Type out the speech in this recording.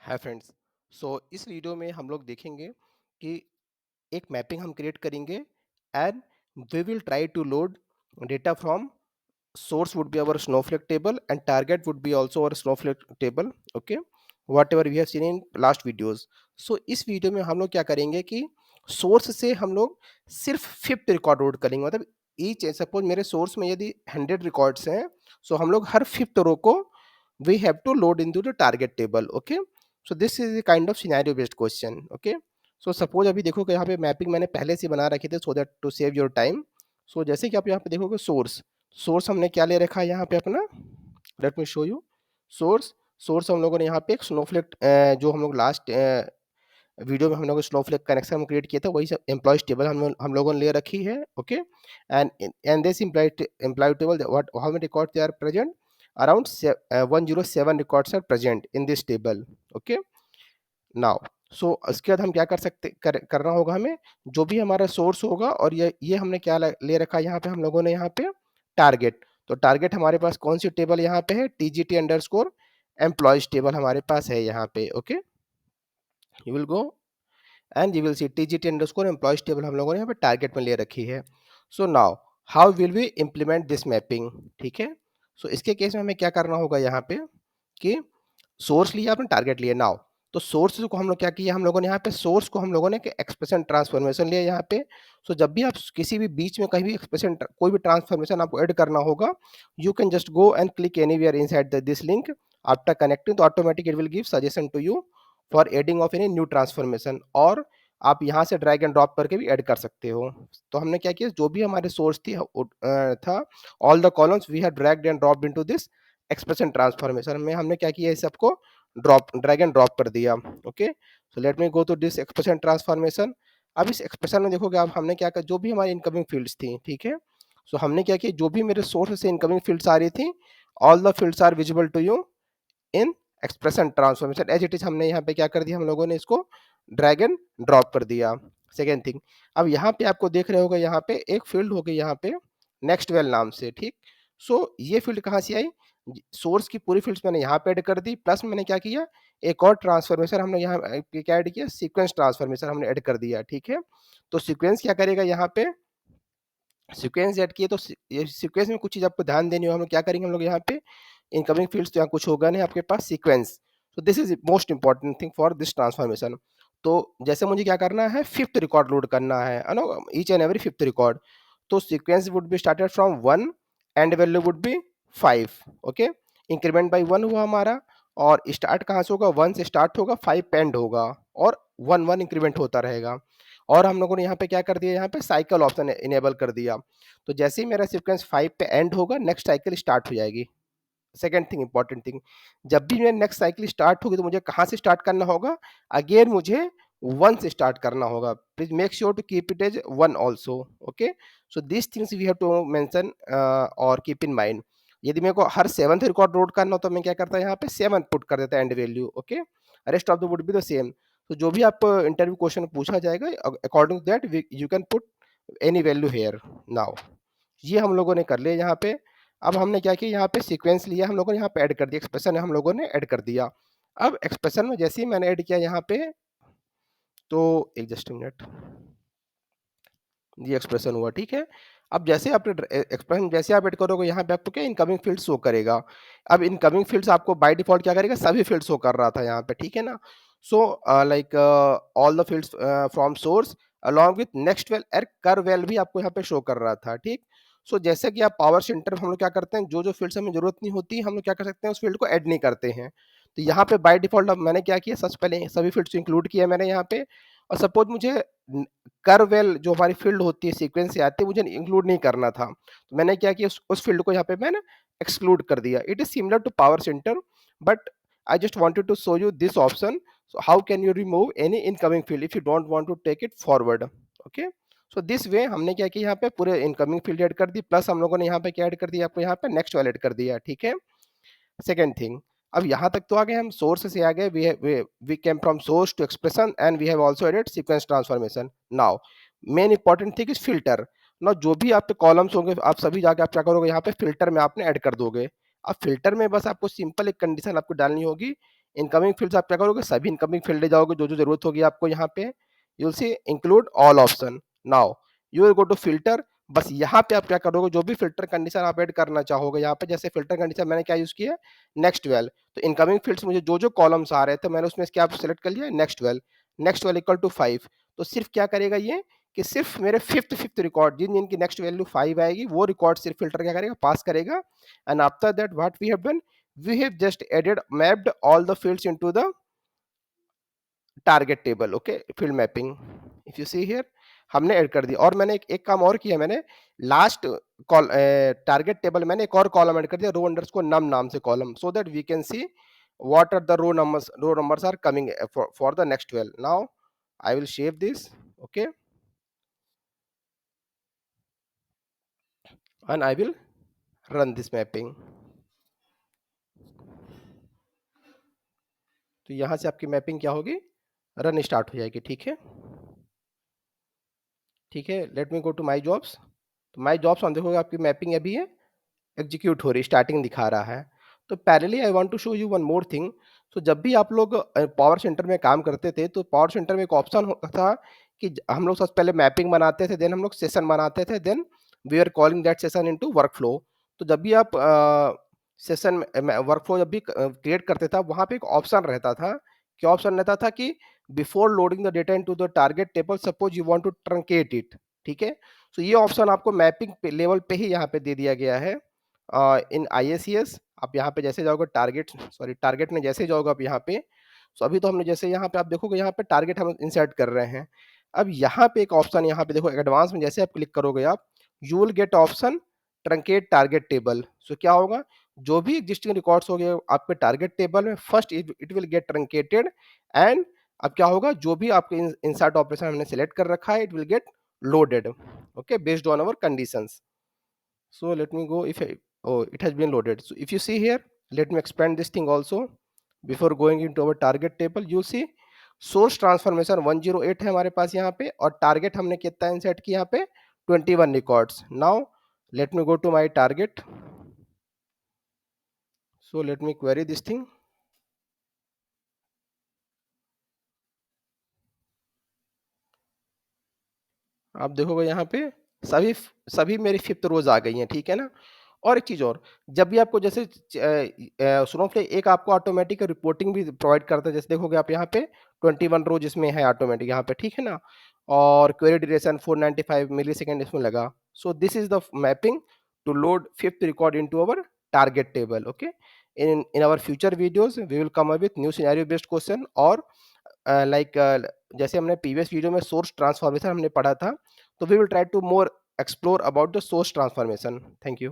Hi friends. इस video में हम लोग देखेंगे कि एक मैपिंग हम क्रिएट करेंगे and we will try to load data from source would be our snowflake table and target would be also our snowflake table. Okay, whatever we have seen in last videos. इस video में हम लोग क्या करेंगे कि source से हम लोग सिर्फ फिफ्थ रिकॉर्ड लोड करेंगे, मतलब ईच सपोज मेरे सोर्स में यदि 100 रिकॉर्ड्स हैं, सो हम लोग हर फिफ्थ रो को we have to load into the target table. Okay, so this is a kind of scenario based question. Okay, so suppose अभी देखो कि यहाँ पे मैपिंग मैंने पहले से बना रखी थी so that to save your time. So जैसे कि आप यहाँ पे देखोगे सोर्स सोर्स हमने क्या ले रखा है यहाँ पे अपना. Let me show you source. Source हम लोगों ने यहाँ पे एक स्नोफ्लेक जो हम लोग लास्ट वीडियो में हम लोग स्नोफ्लेक कनेक्शन क्रिएट किया था वही सब एम्प्लॉयज टेबल हम लोगों ने ले रखी है. Okay, and this employee table what how many records they are present. Around 107 records are present in this table. Okay, now इसके बाद हम क्या करना होगा हमें. जो भी हमारा सोर्स होगा और ये हमने क्या ले रखा है यहाँ पे हम लोगों ने यहाँ पे टारगेट. तो टारगेट हमारे पास कौन सी टेबल यहाँ पे है, टीजीटी अंडरस्कोर एम्प्लॉयज टेबल हमारे पास है यहाँ पे. Okay, you will go and you will C TGT underscore employees table हम लोगों ने यहाँ पे टारगेट में ले रखी है. So now how will we implement this mapping. ठीक है, इसके केस में हमें क्या करना होगा यहाँ पे कि सोर्स लिया आपने, टारगेट लिया. नाउ तो सोर्स को हम लोग क्या किया, हम लोगों ने यहाँ पे सोर्स को हम लोगों ने एक्सप्रेशन ट्रांसफॉर्मेशन लिया यहाँ पे. जब भी आप किसी भी बीच में कहीं भी एक्सप्रेशन कोई भी ट्रांसफॉर्मेशन आपको ऐड करना होगा, you can just go and click anywhere inside this link. After connecting तो automatic it will give suggestion to you for adding of any new transformation, और आप यहाँ से ड्रैग एंड ड्रॉप करके भी ऐड कर सकते हो. तो हमने क्या किया, जो भी हमारे सोर्स था all the columns we have dragged and dropped into this expression transformation में हमने क्या किया, इस सबको ड्रैग एंड ड्रॉप कर दिया. Okay, so let me go to this expression transformation. अब इस एक्सप्रेशन में देखोगे आप, हमने क्या किया, जो भी हमारी इनकमिंग फील्ड्स थी, ठीक है, हमने क्या किया, जो भी मेरे सोर्स से इनकमिंग फील्ड्स आ रही थी, all the fields are visible to you in expression transformation as it is. हमने यहाँ पे क्या कर दिया, हम लोगों ने इसको ड्रैग एंड ड्रॉप कर दिया. सेकेंड थिंग, अब यहाँ पे आपको देख रहे होगा, यहाँ पे एक फील्ड हो गई यहाँ पे नेक्स्ट वेल नाम से. ठीक, ये फील्ड कहाँ से आई, सोर्स की पूरी फील्ड्स मैंने यहाँ पे ऐड कर दी, प्लस मैंने क्या किया, एक और ट्रांसफॉर्मेशन हमने यहाँ क्या ऐड किया, सीक्वेंस ट्रांसफॉर्मेशन हमने ऐड कर दिया. ठीक है, तो सीक्वेंस क्या करेगा, यहाँ पे सीक्वेंस ऐड किए तो ये सीक्वेंस में कुछ चीज आपको ध्यान देनी हो. हम लोग क्या करेंगे, हम लोग यहाँ पे इनकमिंग फील्ड्स तो यहाँ कुछ होगा नहीं आपके पास, sequence. This is most important thing for this transformation. तो जैसे मुझे क्या करना है, फिफ्थ रिकॉर्ड लोड करना है no, each and every fifth record. तो sequence would be started from 1 and value would be 5. Okay, increment by 1 हुआ हमारा, और स्टार्ट कहाँ से होगा, 1 से स्टार्ट होगा, 5 एंड होगा, और 1 1 इंक्रीमेंट होता रहेगा. और हम लोगों ने यहाँ पे क्या कर दिया, यहाँ पे साइकिल ऑप्शन इनेबल कर दिया. तो जैसे ही मेरा सीक्वेंस 5 पे एंड होगा, नेक्स्ट साइकिल स्टार्ट हो जाएगी. सेकंड थिंग, इंपॉर्टेंट थिंग, जब भी मेरी नेक्स्ट साइकिल स्टार्ट होगी तो मुझे कहाँ से स्टार्ट करना होगा, अगेन मुझे 1 से स्टार्ट करना होगा. Please make sure to keep it as 1 also. Okay, so this things we have to mention और कीप इन माइंड. यदि मेरे को हर 7th रिकॉर्ड लोड करना हो तो मैं क्या करता है, यहाँ पे 7 पुट कर देता है and value. Okay, rest of the would be the same. तो जो भी आप इंटरव्यू क्वेश्चन पूछा जाएगा, according to that you can put any value here. Now ये हम लोगों ने कर लिया यहाँ पे. अब हमने क्या किया, यहाँ पे सीक्वेंस लिया, हम लोगों ने यहाँ पे ऐड कर दिया, एक्सप्रेशन हम लोगों ने ऐड कर दिया. अब एक्सप्रेशन में जैसे ही मैंने ऐड किया यहाँ पे, तो एक जस्ट मिनट, ये एक्सप्रेशन हुआ. ठीक है, अब जैसे आप एक्सप्रेशन जैसे आप ऐड करोगे, यहाँ पे आपको क्या इनकमिंग फील्ड शो करेगा. अब इनकमिंग फील्ड्स आपको बाय डिफॉल्ट क्या करेगा, सभी फील्ड शो कर रहा था यहाँ पे. ठीक है ना, so like all the fields from source along with next well एर कर वेल भी आपको यहाँ पे शो कर रहा था. ठीक, जैसे कि आप पावर सेंटर हम लोग क्या करते हैं, जो जो फील्ड्स हमें जरूरत नहीं होती, हम लोग क्या कर सकते हैं, उस फील्ड को ऐड नहीं करते हैं. तो यहाँ पे बाय डिफॉल्ट अब मैंने क्या किया, सबसे पहले सभी फील्ड्स इंक्लूड किया मैंने यहाँ पे. और सपोज मुझे करवेल जो हमारी फील्ड होती है सीक्वेंस से आती है, मुझे इंक्लूड नहीं करना था, तो मैंने क्या किया, उस फील्ड को यहाँ पे मैंने एक्सक्लूड कर दिया. It is similar to power center, but I just wanted to show you this option. How can you remove any incoming field if you don't want to take it forward. Okay, this way हमने क्या किया, यहाँ पे पूरे incoming field add कर दी, plus हम लोगों ने यहाँ पे क्या ऐड कर दिया, आपको यहाँ पे नेक्स्ट वाला ऐड कर दिया. ठीक है, सेकेंड थिंग, अब यहाँ तक तो आ गए, हम सोर्स से आ गए, we came from source to expression and we have also added sequence transformation. Now main important thing is filter. Now जो भी आपके कॉलम्स होंगे, आप सभी जाके आप क्या करोगे, यहाँ पे फिल्टर में आपने ऐड कर दोगे. अब फिल्टर में बस आपको सिंपल एक कंडीशन आपको डालनी होगी, इनकमिंग फील्ड्स आप क्या करोगे, सभी इनकमिंग फील्ड ले जाओगे जो जरूरत होगी आपको यहाँ पे, you will see include all option. Now you will go to filter, बस यहाँ पे आप क्या करोगे, जो भी फिल्टर कंडीशन आप ऐड करना चाहोगे यहाँ पे, जैसे फिल्टर कंडीशन मैंने क्या यूज किया, नेक्स्ट वेल, तो इनकमिंग फील्ड्स मुझे जो जो कॉलम्स आ रहे थे मैंने उसमें क्या सेलेक्ट कर लिया, नेक्स्ट वेल इक्वल टू 5। तो सिर्फ क्या करेगा ये कि सिर्फ मेरे फिफ्थ फिफ्थ रिकॉर्ड जिन जिनकी नेक्स्ट वैल्यू 5 आएगी वो रिकॉर्ड सिर्फ फिल्टर क्या करेगा, पास करेगा। And after that what we have done, we have just added mapped all the fields into the target table, okay, field mapping if you see here हमने add कर दिया। और मैंने एक काम और किया, मैंने लास्ट कॉल टारगेट टेबल मैंने एक और कॉलम ऐड कर दिया, रो अंडरस्कोर नम नाम से column, so that we can see what are the row numbers are coming for the next well. Now I will save this, okay, and I will run this mapping। तो यहां से आपकी mapping क्या होगी, run start हो जाएगी। ठीक है, ठीक है, let me go to my jobs. तो माई जॉब्स हम देखोगे आपकी मैपिंग अभी है एग्जीक्यूट हो रही, स्टार्टिंग दिखा रहा है। तो parallelly I want to show you one more thing. तो जब भी आप लोग पावर सेंटर में काम करते थे तो पावर सेंटर में एक ऑप्शन होता था कि हम लोग सबसे पहले मैपिंग बनाते थे, देन हम लोग सेशन बनाते थे, then we are calling that session into workflow. तो जब भी आप सेशन वर्क फ्लो जब भी क्रिएट करते था, वहाँ पे एक ऑप्शन रहता था। क्या ऑप्शन रहता था कि before loading the data into the target table suppose you want to truncate it. ठीक है, तो ये ऑप्शन आपको मैपिंग लेवल पे ही यहाँ पे दे दिया गया है। इन IACS आप यहाँ पे जैसे जाओगे टारगेट में जैसे जाओगे आप यहाँ पे, सो अभी तो हमने जैसे यहाँ पे आप देखोगे यहाँ पे टारगेट हम इंसर्ट कर रहे हैं। अब यहाँ पे एक ऑप्शन यहाँ पे देखो एडवांस में जैसे आप क्लिक करोगे आप, you will get option truncate target table. So क्या होगा, जो भी एग्जिस्टिंग रिकॉर्ड्स हो गए आपके टारगेट टेबल में, first it will get truncated, and अब क्या होगा, जो भी आपके इंसर्ट ऑपरेशन हमने सेलेक्ट कर रखा है, it will get loaded, okay, based on our conditions। So let me go if oh, it has been loaded। So if you see here, let me expand this thing also। before going into our target table, you see source transformation 108 है हमारे पास यहाँ पे, और target हमने कितना insert किया यहाँ पे, 21 records। now let me go to my target। so let me query this thing। आप देखोगे यहाँ पे सभी सभी मेरी फिफ्थ रोज आ गई हैं। ठीक है ना, और एक चीज़ और, जब भी आपको जैसे स्नोफ्लेक एक आपको ऑटोमेटिक रिपोर्टिंग भी प्रोवाइड करता है, जैसे देखोगे आप यहाँ पे 21 रोज इसमें है ऑटोमेटिक यहाँ पे। ठीक है ना, और क्वेरी ड्यूरेशन 495 मिली सेकेंड इसमें लगा। So this is the mapping to load fifth record into our target table. Okay, in our future videos we will come up with new scenario based question, और like जैसे हमने previous video में source transformation हमने पढ़ा था, तो we will try to more explore about the source transformation. Thank you.